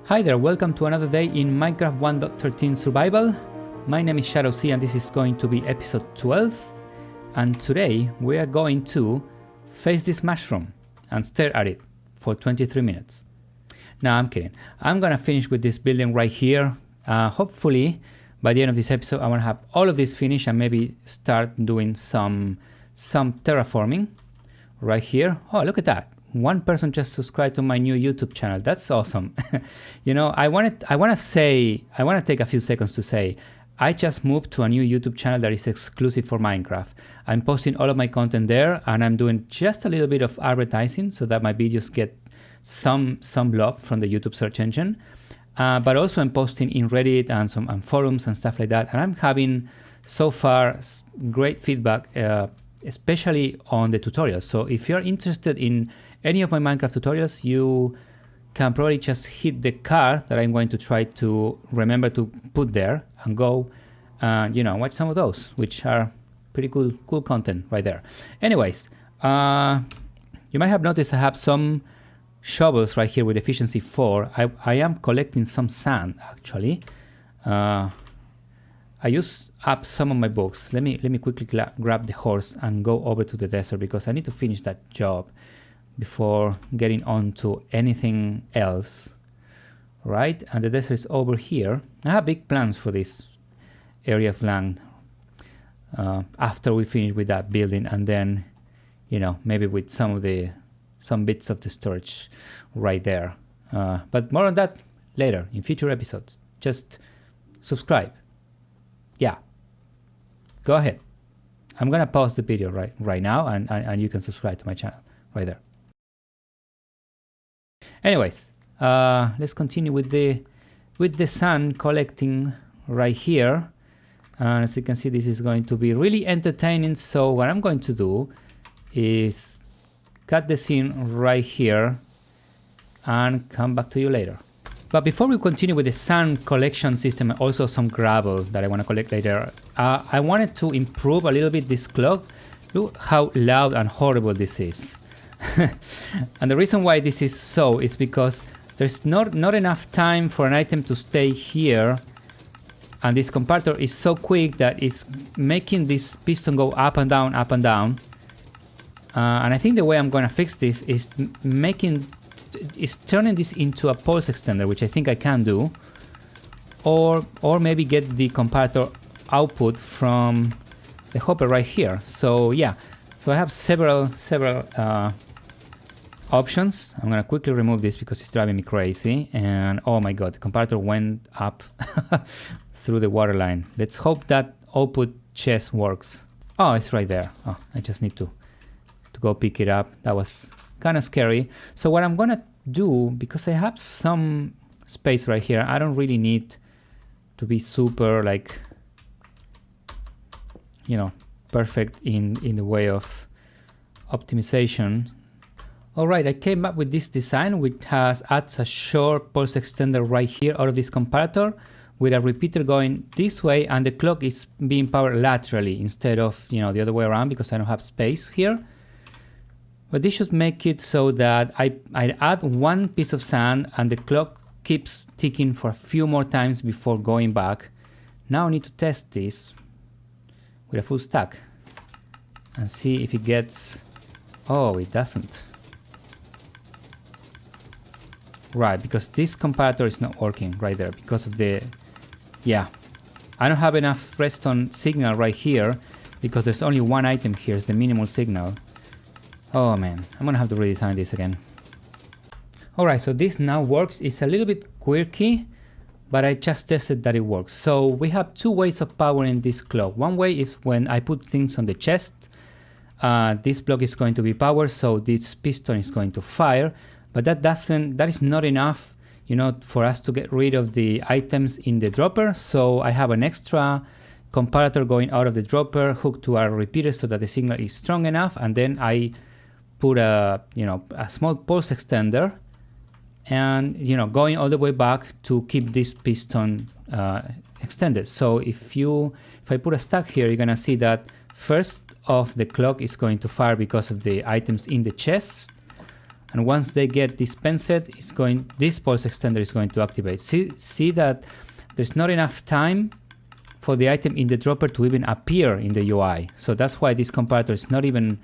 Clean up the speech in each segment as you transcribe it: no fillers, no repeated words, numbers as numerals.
Hi there, welcome to another day in Minecraft 1.13 Survival. My name is ShadowC and this is going to be episode 12. And today we are going to face this mushroom and stare at it for 23 minutes. No, I'm kidding. I'm gonna finish with this building right here. Hopefully by the end of this episode I wanna have all of this finished and maybe start doing some terraforming right here. Oh, look at that. One person just subscribed to my new YouTube channel. That's awesome. You know, I want to take a few seconds to say, I just moved to a new YouTube channel that is exclusive for Minecraft. I'm posting all of my content there and I'm doing just a little bit of advertising so that my videos get some love from the YouTube search engine. But also I'm posting in Reddit and forums and stuff like that. And I'm having so far great feedback, especially on the tutorials. So if you're interested in any of my Minecraft tutorials, you can probably just hit the card that I'm going to try to remember to put there and go, you know, watch some of those, which are pretty cool content right there. Anyways, you might have noticed I have some shovels right here with efficiency 4. I am collecting some sand actually. I use up some of my books. Let me quickly grab the horse and go over to the desert because I need to finish that job before getting on to anything else, right? And the desert is over here. I have big plans for this area of land after we finish with that building, and then, you know, maybe with some bits of the storage right there. But more on that later in future episodes. Just subscribe. Yeah, go ahead. I'm gonna pause the video right now, and you can subscribe to my channel right there. Anyways, let's continue with the sand collecting right here. And as you can see, this is going to be really entertaining. So what I'm going to do is cut the scene right here and come back to you later. But before we continue with the sand collection system, and also some gravel that I want to collect later, I wanted to improve a little bit this clock. Look how loud and horrible this is. And the reason why this is so is because there's not enough time for an item to stay here, and this comparator is so quick that it's making this piston go up and down, up and down. And I think the way I'm going to fix this is turning this into a pulse extender, which I think I can do, or maybe get the comparator output from the hopper right here. So yeah, so I have several options. I'm gonna quickly remove this because it's driving me crazy. And oh my god, the comparator went up through the water line. Let's hope that output chest works. Oh, it's right there. Oh, I just need to go pick it up. That was kind of scary. So what I'm gonna do, because I have some space right here, I don't really need to be super, like, you know, perfect in the way of optimization. Alright, I came up with this design which adds a short pulse extender right here out of this comparator with a repeater going this way, and the clock is being powered laterally instead of, you know, the other way around because I don't have space here. But this should make it so that I add one piece of sand and the clock keeps ticking for a few more times before going back. Now I need to test this with a full stack and see if it gets... Oh, it doesn't. Right, because this comparator is not working right there because of the... Yeah, I don't have enough redstone signal right here because there's only one item here, it's the minimal signal. Oh man, I'm gonna have to redesign this again. Alright, so this now works. It's a little bit quirky, but I just tested that it works. So we have two ways of powering this clock. One way is when I put things on the chest. This block is going to be powered, so this piston is going to fire. But that is not enough, you know, for us to get rid of the items in the dropper. So I have an extra comparator going out of the dropper hooked to our repeater so that the signal is strong enough, and then I put a small pulse extender and, you know, going all the way back to keep this piston extended. So if I put a stack here, you're gonna see that first off the clock is going to fire because of the items in the chest. and once they get dispensed, this pulse extender is going to activate. See that there's not enough time for the item in the dropper to even appear in the UI. So that's why this comparator is not even,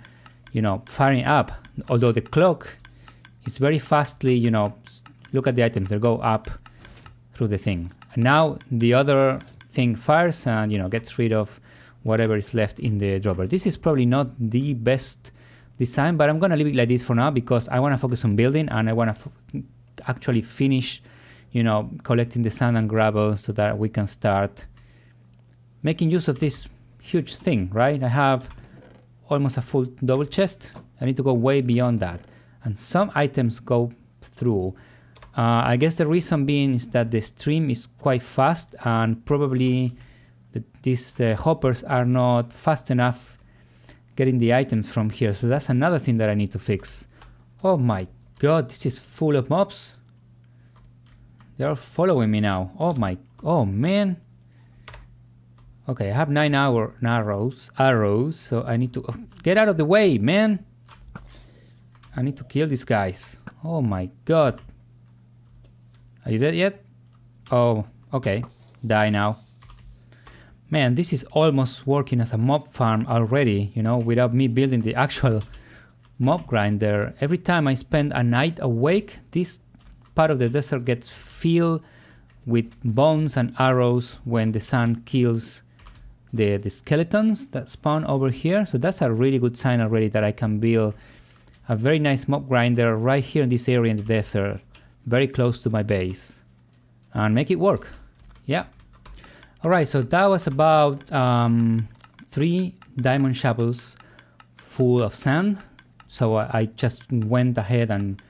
firing up. Although the clock is very fastly, look at the items, they go up through the thing. And now the other thing fires and, gets rid of whatever is left in the dropper. This is probably not the best design, but I'm gonna leave it like this for now because I wanna focus on building and I wanna actually finish, collecting the sand and gravel so that we can start making use of this huge thing, right? I have almost a full double chest. I need to go way beyond that. And some items go through. I guess the reason being is that the stream is quite fast and probably these hoppers are not fast enough getting the items from here. So that's another thing that I need to fix. Oh my god, this is full of mobs. They're following me now. Oh man. Okay, I have 9 arrows, so I need to get out of the way, man. I need to kill these guys. Oh my god. Are you dead yet? Oh, okay. Die now. Man, this is almost working as a mob farm already, without me building the actual mob grinder. Every time I spend a night awake, this part of the desert gets filled with bones and arrows when the sun kills the skeletons that spawn over here. So that's a really good sign already that I can build a very nice mob grinder right here in this area in the desert, very close to my base, and make it work. Yeah. Alright, so that was about 3 diamond shovels full of sand. So I just went ahead and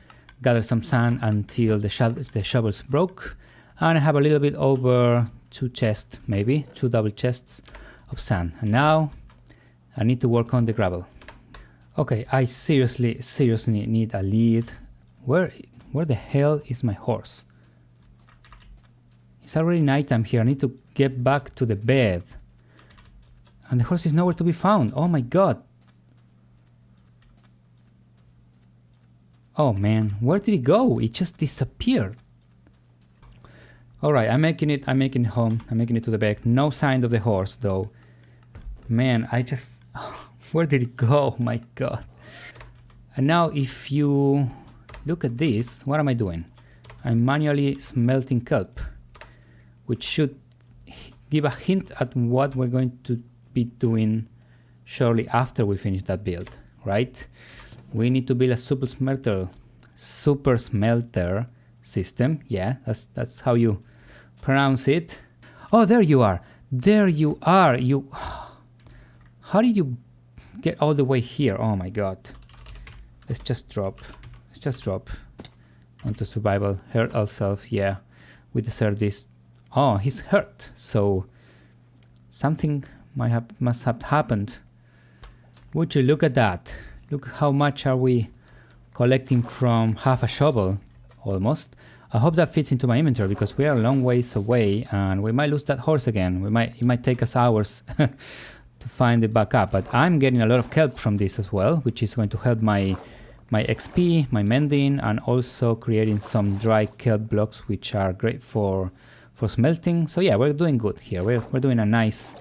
gathered some sand until the shovels broke. And I have a little bit over 2 chests, maybe 2 double chests of sand. And now I need to work on the gravel. Okay, I seriously need a lead. Where the hell is my horse? It's already nighttime here. I need to get back to the bed. And the horse is nowhere to be found. Oh my god. Oh man, where did it go? It just disappeared. Alright, I'm making it home. I'm making it to the bed. No sign of the horse though. Man, where did it go? My god. And now if you look at this, what am I doing? I'm manually smelting kelp, which should give a hint at what we're going to be doing shortly after we finish that build, right? We need to build a super smelter system. Yeah, that's how you pronounce it. Oh, there you are. There you are. How did you get all the way here? Oh my god. Let's just drop onto survival. Hurt ourselves. Yeah, we deserve this. Oh, he's hurt. So something must have happened. Would you look at that? Look how much are we collecting from half a shovel, almost. I hope that fits into my inventory because we are a long ways away and we might lose that horse again. It might take us hours to find it back up, but I'm getting a lot of kelp from this as well, which is going to help my XP, my mending, and also creating some dry kelp blocks, which are great for smelting. So yeah, we're doing good here. We're doing a nice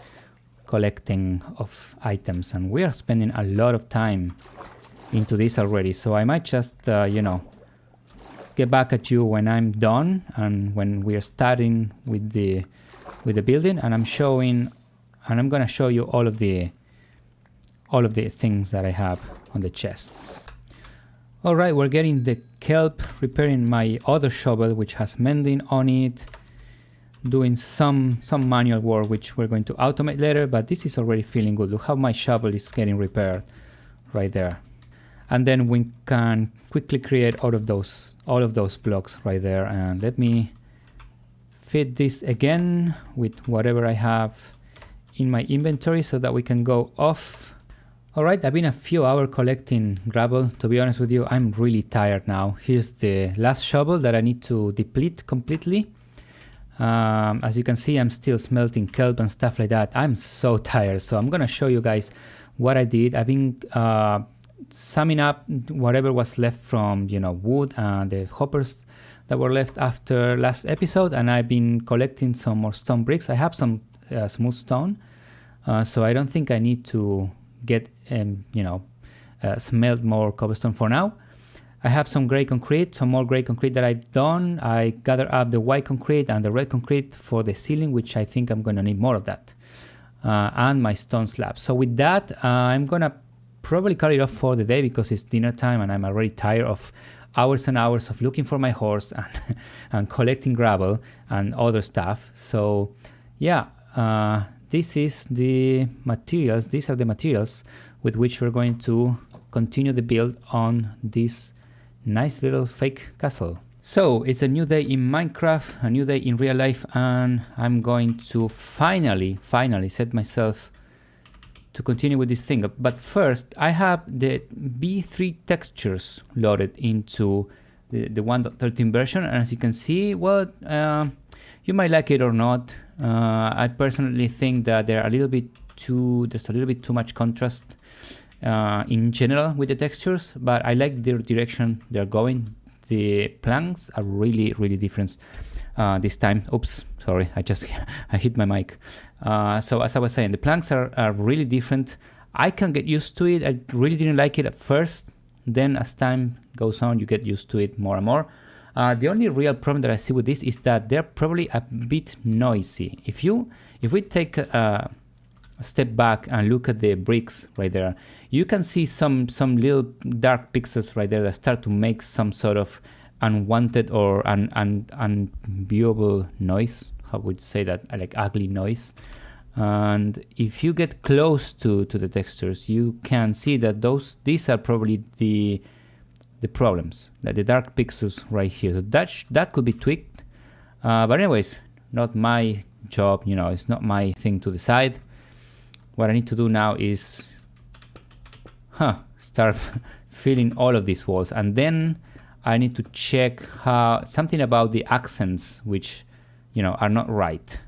collecting of items, and we are spending a lot of time into this already. So I might just get back at you when I'm done and when we are starting with the building, and I'm gonna show you all of the things that I have on the chests. All right, we're getting the kelp, repairing my other shovel which has mending on it, doing some manual work which we're going to automate later, but this is already feeling good. Look how my shovel is getting repaired right there. And then we can quickly create all of those blocks right there. And let me fit this again with whatever I have in my inventory so that we can go off. Alright, I've been a few hours collecting gravel. To be honest with you, I'm really tired now. Here's the last shovel that I need to deplete completely. As you can see, I'm still smelting kelp and stuff like that. I'm so tired, so I'm gonna show you guys what I did. I've been summing up whatever was left from, wood and the hoppers that were left after last episode, and I've been collecting some more stone bricks. I have some smooth stone, so I don't think I need to get smelt more cobblestone for now. I have some gray concrete, some more gray concrete that I've done. I gathered up the white concrete and the red concrete for the ceiling, which I think I'm going to need more of that, and my stone slab. So with that, I'm going to probably cut it off for the day because it's dinner time and I'm already tired of hours and hours of looking for my horse and collecting gravel and other stuff. So yeah, this is the materials. These are the materials with which we're going to continue the build on this nice little fake castle. So it's a new day in Minecraft, a new day in real life, and I'm going to finally set myself to continue with this thing. But first, I have the B3 textures loaded into the 1.13 version, and as you can see, well, you might like it or not. I personally think that there's a little bit too much contrast in general with the textures, but I like the direction they're going. The planks are really different this time. Oops, sorry, I hit my mic. So as I was saying, the planks are really different. I can get used to it. I really didn't like it at first. Then as time goes on, you get used to it more and more. The only real problem that I see with this is that they're probably a bit noisy. If we take a step back and look at the bricks right there, you can see some little dark pixels right there that start to make some sort of unwanted or unviewable noise. How would you say that? Like ugly noise. And if you get close to the textures, you can see that these are probably the problems, like the dark pixels right here. So that could be tweaked. But anyways, not my job. It's not my thing to decide. What I need to do now is start filling all of these walls, and then I need to check something about the accents, which are not right.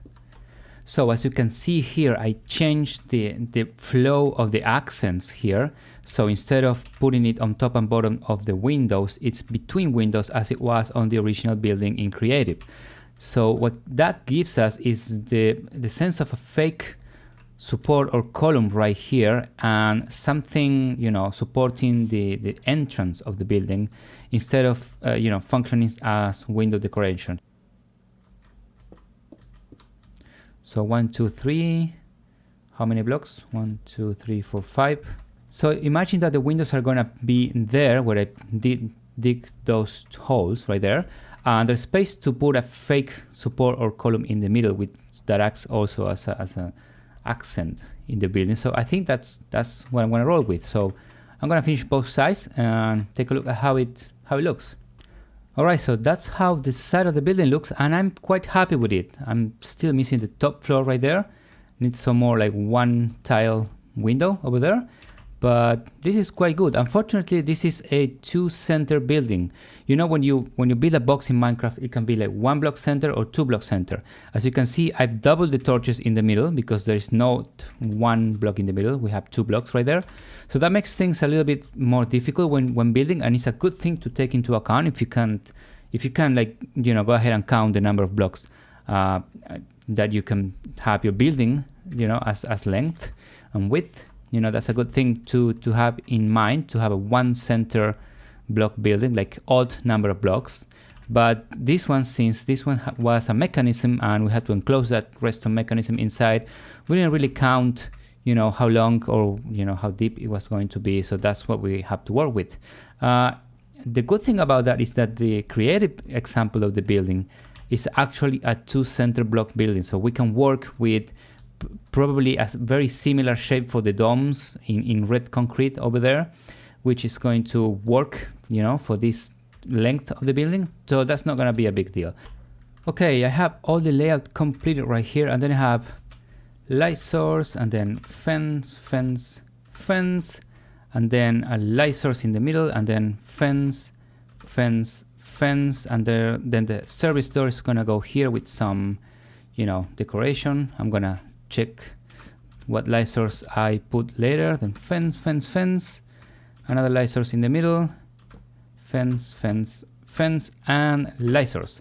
So as you can see here, I changed the flow of the accents here. So instead of putting it on top and bottom of the windows, it's between windows as it was on the original building in Creative. So what that gives us is the sense of a fake support or column right here, and something supporting the entrance of the building instead of functioning as window decoration. So 1, 2, 3. How many blocks? 1, 2, 3, 4, 5. So imagine that the windows are gonna be there where I did dig those holes right there, and there's space to put a fake support or column in the middle that acts also as an accent in the building. So I think that's what I'm gonna roll with. So I'm gonna finish both sides and take a look at how it looks. Alright, so that's how the side of the building looks, and I'm quite happy with it. I'm still missing the top floor right there. Need some more like one tile window over there, but this is quite good. Unfortunately, this is a 2-center building. When you build a box in Minecraft, it can be like 1 block center or 2 block center. As you can see, I've doubled the torches in the middle because there's not 1 block in the middle. We have 2 blocks right there. So that makes things a little bit more difficult when building, and it's a good thing to take into account if you can go ahead and count the number of blocks that you can have your building, as length and width. That's a good thing to have in mind, to have a 1-center block building, like odd number of blocks. But this one, since this one was a mechanism and we had to enclose that redstone mechanism inside, we didn't really count how long or how deep it was going to be. So that's what we have to work with. The good thing about that is that the creative example of the building is actually a 2-center block building. So we can work with probably a very similar shape for the domes in red concrete over there, which is going to work, for this length of the building. So that's not going to be a big deal. Okay, I have all the layout completed right here, and then I have light source, and then fence, and then a light source in the middle, and then fence, and then the service door is going to go here with some, decoration. I'm going to check what light source I put later, then fence, Another light source in the middle. Fence, fence, fence, and light source.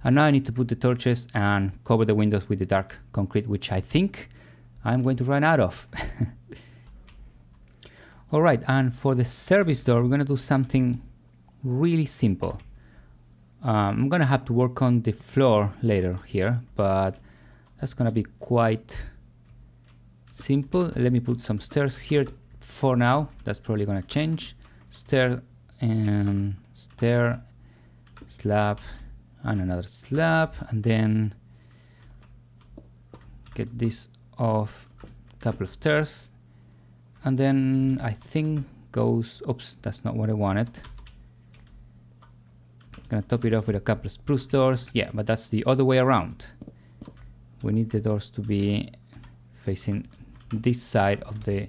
And now I need to put the torches and cover the windows with the dark concrete, which I think I'm going to run out of. Alright, and for the service door, we're going to do something really simple. I'm going to have to work on the floor later here, but that's going to be quite simple. Let me put some stairs here for now. That's probably going to change. Stair and stair, slab, and another slab, and then get this off, a couple of stairs, and then I think goes, oops, that's not what I wanted. Gonna top it off with a couple of spruce doors. Yeah, but that's the other way around. We need the doors to be facing this side of the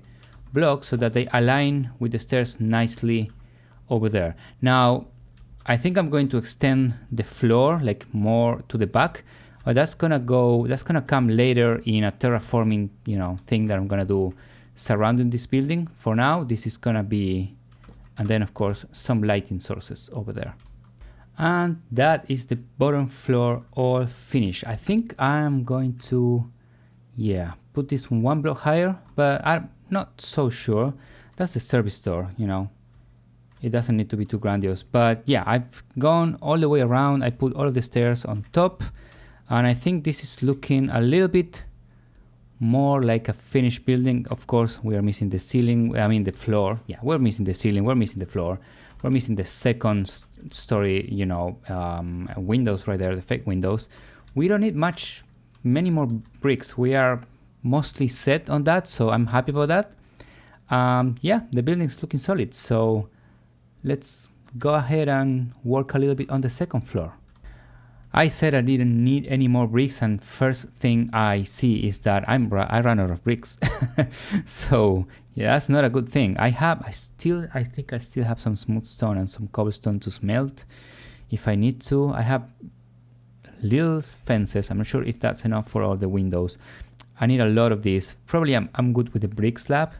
block so that they align with the stairs nicely over there. Now I think I'm going to extend the floor like more to the back, but that's gonna come later in a terraforming, you know, thing that I'm gonna do surrounding this building. For now, this is gonna be, and then of course some lighting sources over there. And that is the bottom floor all finished. I think I'm going to, yeah, put this one block higher, but I'm not so sure. That's the service door, you know. It doesn't need to be too grandiose, but yeah, I've gone all the way around. I put all of the stairs on top, and I think this is looking a little bit more like a finished building. Of course, we are missing the ceiling, I mean the floor. Yeah, we're missing the ceiling, we're missing the floor, we're missing the second story, you know, windows right there, the fake windows. We don't need many more bricks. We are mostly set on that, so I'm happy about that. Yeah, the building's looking solid, so let's go ahead and work a little bit on the second floor. I said I didn't need any more bricks, and first thing I see is that I ran out of bricks. So yeah, that's not a good thing. I think I still have some smooth stone and some cobblestone to smelt if I need to. I have little fences. I'm not sure if that's enough for all the windows. I need a lot of these. Probably I'm good with the brick slab.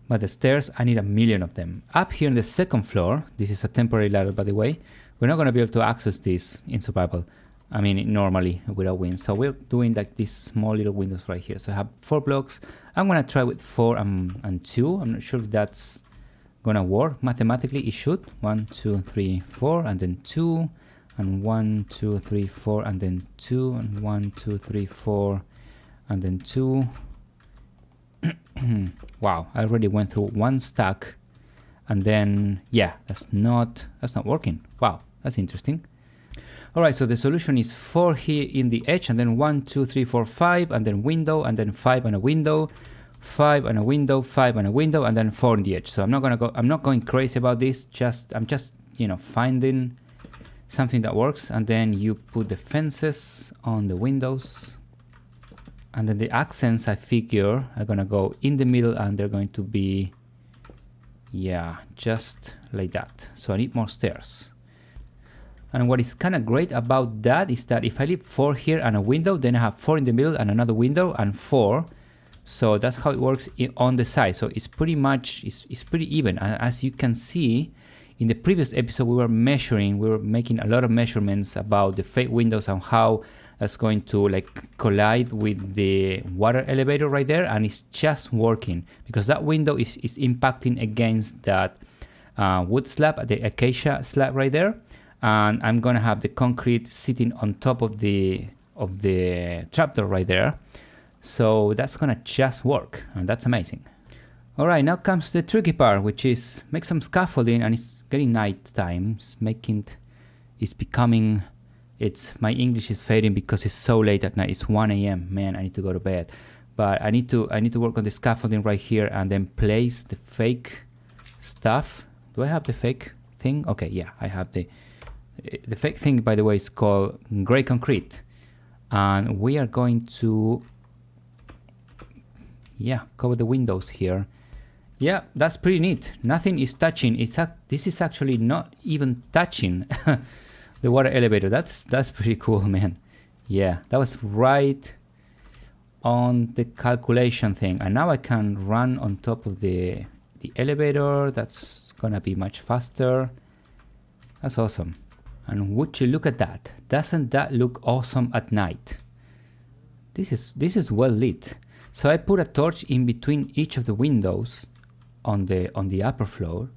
But the stairs, I need 1,000,000 of them. Up here in the second floor, this is a temporary ladder, by the way. We're not going to be able to access this in survival. I mean, normally without wind. So we're doing like these small little windows right here. So I have 4 blocks. I'm going to try with 4 and 2. I'm not sure if that's going to work. Mathematically, it should. 1, 2, 3, 4, and then 2. And 1, 2, 3, 4, and then 2. And 1, 2, 3, 4, and then 2. Wow, I already went through 1 stack, and then yeah, that's not working. Wow, that's interesting. All right, so the solution is 4 here in the edge, and then 1, 2, 3, 4, 5, and then window, and then 5 and a window, 5 and a window, 5 and a window, and then 4 in the edge. So I'm not going crazy about this. I'm just you know, finding something that works, and then you put the fences on the windows. And then the accents, I figure, are gonna go in the middle, and they're going to be, yeah, just like that. So I need more stairs. And what is kind of great about that is that if I leave 4 here and a window, then I have 4 in the middle and another window and 4. So that's how it works on the side. So it's pretty much, it's pretty even. And as you can see, in the previous episode, we were making a lot of measurements about the fake windows and how that's going to like collide with the water elevator right there, and it's just working because that window is impacting against that wood slab, the acacia slab right there, and I'm gonna have the concrete sitting on top of the trapdoor right there, so that's gonna just work, and that's amazing. All right, now comes the tricky part, which is make some scaffolding, and it's getting night time. My English is fading because it's so late at night. It's 1 a.m. Man, I need to go to bed. But I need to work on the scaffolding right here and then place the fake stuff. Do I have the fake thing? Okay, yeah, I have the fake thing, by the way, is called gray concrete. And we are going to, yeah, cover the windows here. Yeah, that's pretty neat. Nothing is touching. This is actually not even touching the water elevator. That's pretty cool, man. Yeah, that was right on the calculation thing, and now I can run on top of the the elevator. That's gonna be much faster. That's awesome. And would you look at that? Doesn't that look awesome at night? This is well lit. So I put a torch in between each of the windows on the upper floor,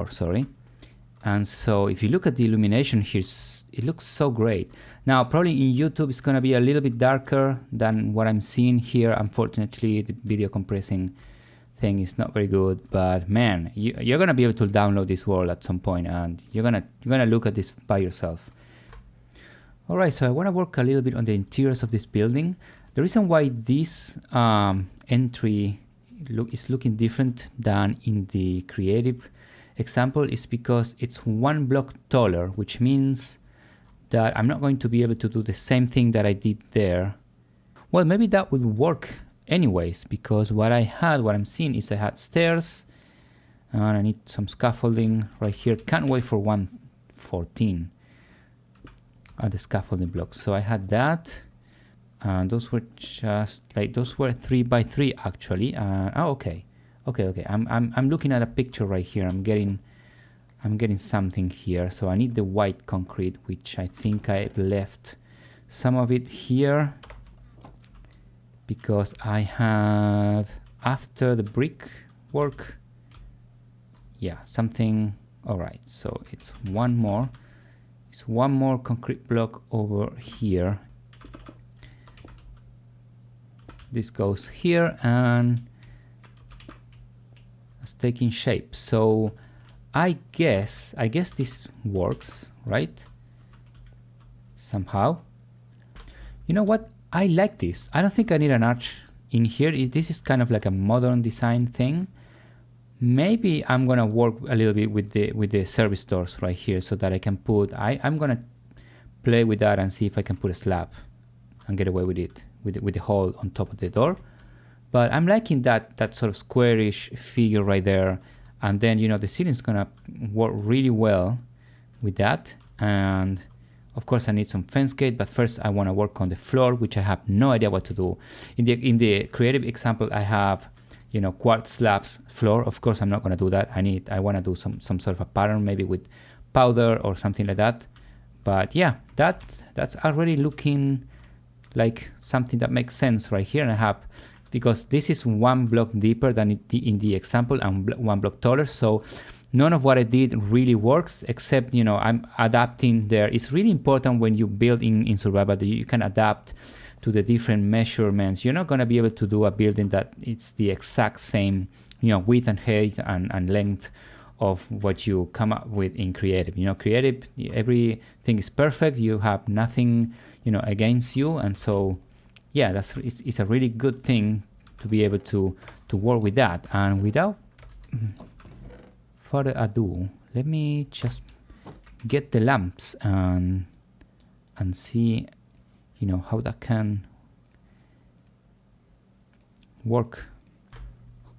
sorry. And so if you look at the illumination here, it looks so great. Now probably in YouTube it's gonna be a little bit darker than what I'm seeing here. Unfortunately, the video compressing thing is not very good, but man, you're gonna be able to download this world at some point, and you're gonna look at this by yourself. All right, so I want to work a little bit on the interiors of this building. The reason why this entry is looking different than in the creative example is because it's one block taller, which means that I'm not going to be able to do the same thing that I did there. Well, maybe that would work anyways, because what I'm seeing is I had stairs, and I need some scaffolding right here. Can't wait for 114 the scaffolding blocks. So I had that, and those were just like, those were 3 by 3 actually. Okay. I'm looking at a picture right here. I'm getting something here. So I need the white concrete, which I think I left some of it here because I have, after the brick work, yeah, something. All right, so it's one more concrete block over here. This goes here and it's taking shape. So I guess this works, right? Somehow. You know what? I like this. I don't think I need an arch in here. This is kind of like a modern design thing. Maybe I'm gonna work a little bit with the service doors right here, so that I can put. I'm gonna play with that and see if I can put a slab and get away with it, with the hole on top of the door. But I'm liking that sort of squarish figure right there. And then, you know, the ceiling's gonna work really well with that. And of course I need some fence gate, but first I want to work on the floor, which I have no idea what to do. In the creative example, I have, you know, quartz slabs floor. Of course I'm not going to do that. I want to do some sort of a pattern, maybe with powder or something like that. But yeah, that's already looking like something that makes sense right here. And I have, because this is one block deeper than in the example and one block taller, so none of what I did really works, except, you know, I'm adapting there. It's really important when you build in survival that you can adapt to the different measurements. You're not going to be able to do a building that it's the exact same, you know, width and height and length of what you come up with in creative. You know, creative, everything is perfect. You have nothing, you know, against you. And so, yeah, it's a really good thing to be able to work with that. And without further ado, let me just get the lamps and see, you know, how that can work.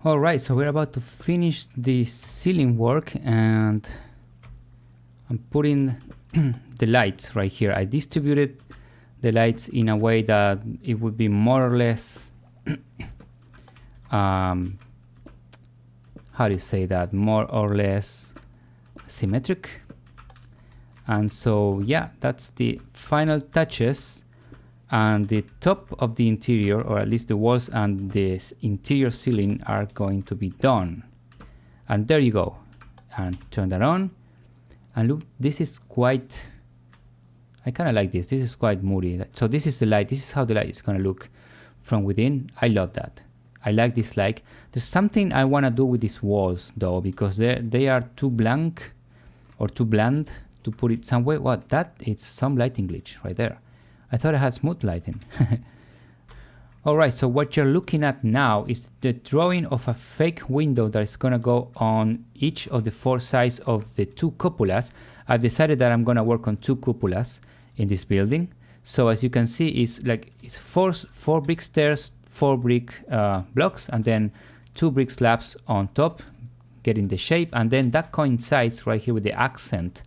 All right, so we're about to finish the ceiling work, and I'm putting the lights right here. I distributed the lights in a way that it would be more or less how do you say that, more or less symmetric. And so yeah, that's the final touches, and the top of the interior, or at least the walls and this interior ceiling, are going to be done. And there you go. And turn that on, and look, this is quite, I kind of like this. This is quite moody. So this is the light. This is how the light is going to look from within. I love that. I like this light. There's something I want to do with these walls though, because they are too blank or too bland to put it some way. What? That it's some lighting glitch right there. I thought I had smooth lighting. Alright, so what you're looking at now is the drawing of a fake window that is gonna go on each of the 4 sides of the 2 cupolas. I've decided that I'm gonna work on 2 cupolas in this building. So as you can see, it's 4 brick stairs, 4 brick blocks, and then 2 brick slabs on top, getting the shape, and then that coincides right here with the accent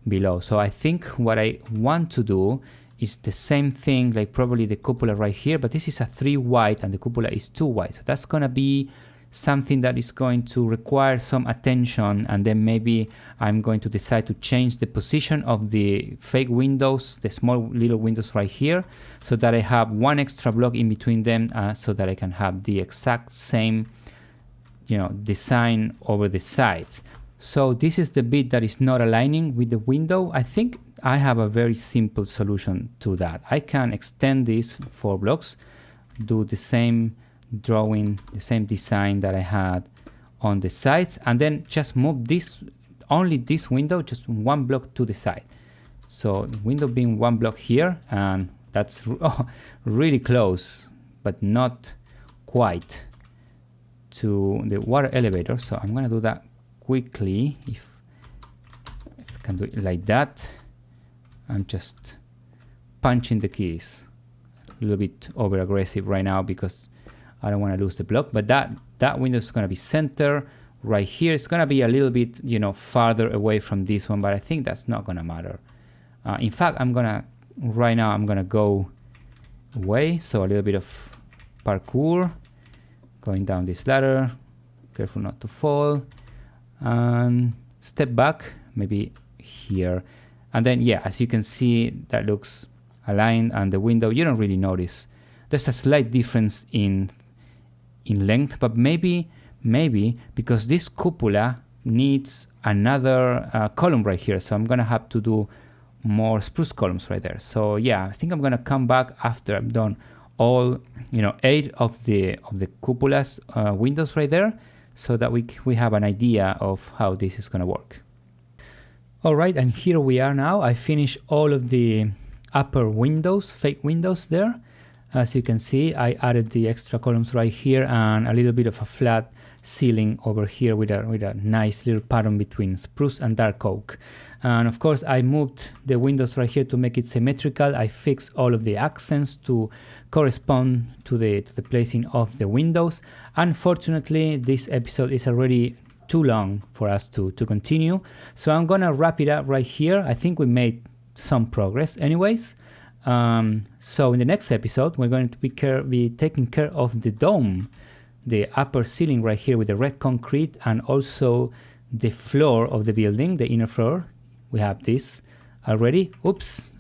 below. So I think what I want to do is the same thing, like probably the cupola right here, but this is a 3 wide and the cupola is 2 wide. So that's gonna be something that is going to require some attention, and then maybe I'm going to decide to change the position of the fake windows, the small little windows right here, so that I have one extra block in between them, so that I can have the exact same, you know, design over the sides. So this is the bit that is not aligning with the window. I think I have a very simple solution to that. I can extend these 4 blocks, do the same drawing, the same design that I had on the sides, and then just move this, only this window, just 1 block to the side. So the window being 1 block here, and that's really close, but not quite to the water elevator. So I'm gonna do that quickly. If I can do it like that, I'm just punching the keys. A little bit over aggressive right now because I don't want to lose the block, but that window is going to be center right here. It's going to be a little bit, you know, farther away from this one, but I think that's not going to matter. In fact, right now I'm going to go away. So a little bit of parkour, going down this ladder, careful not to fall, and step back, maybe here. And then, yeah, as you can see, that looks aligned, and the window, you don't really notice. There's a slight difference in length, but maybe because this cupola needs another column right here, so I'm gonna have to do more spruce columns right there. So yeah, I think I'm gonna come back after I've done all, you know, 8 of the cupolas windows right there, so that we have an idea of how this is gonna work. All right, and here we are now. I finished all of the upper windows, fake windows there. As you can see, I added the extra columns right here and a little bit of a flat ceiling over here with a nice little pattern between spruce and dark oak. And of course, I moved the windows right here to make it symmetrical. I fixed all of the accents to correspond to the placing of the windows. Unfortunately, this episode is already too long for us to continue. So I'm gonna wrap it up right here. I think we made some progress anyways. So in the next episode, we're going to be taking care of the dome, the upper ceiling right here with the red concrete, and also the floor of the building, the inner floor. We have this already. Oops,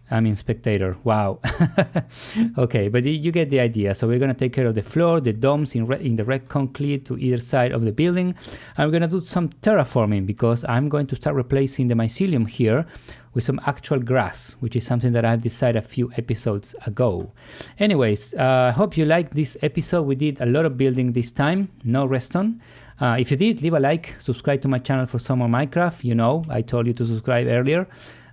I'm in spectator. Wow. Okay, but you get the idea. So we're going to take care of the floor, the domes in the red concrete to either side of the building. And we're going to do some terraforming because I'm going to start replacing the mycelium here with some actual grass, which is something that I've decided a few episodes ago. Anyways, I hope you liked this episode. We did a lot of building this time, no redstone. If you did, leave a like, subscribe to my channel for some more Minecraft. You know, I told you to subscribe earlier.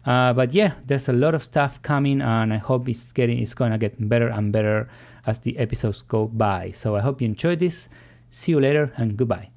But yeah, there's a lot of stuff coming, and I hope it's gonna get better and better as the episodes go by. So I hope you enjoyed this. See you later, and goodbye.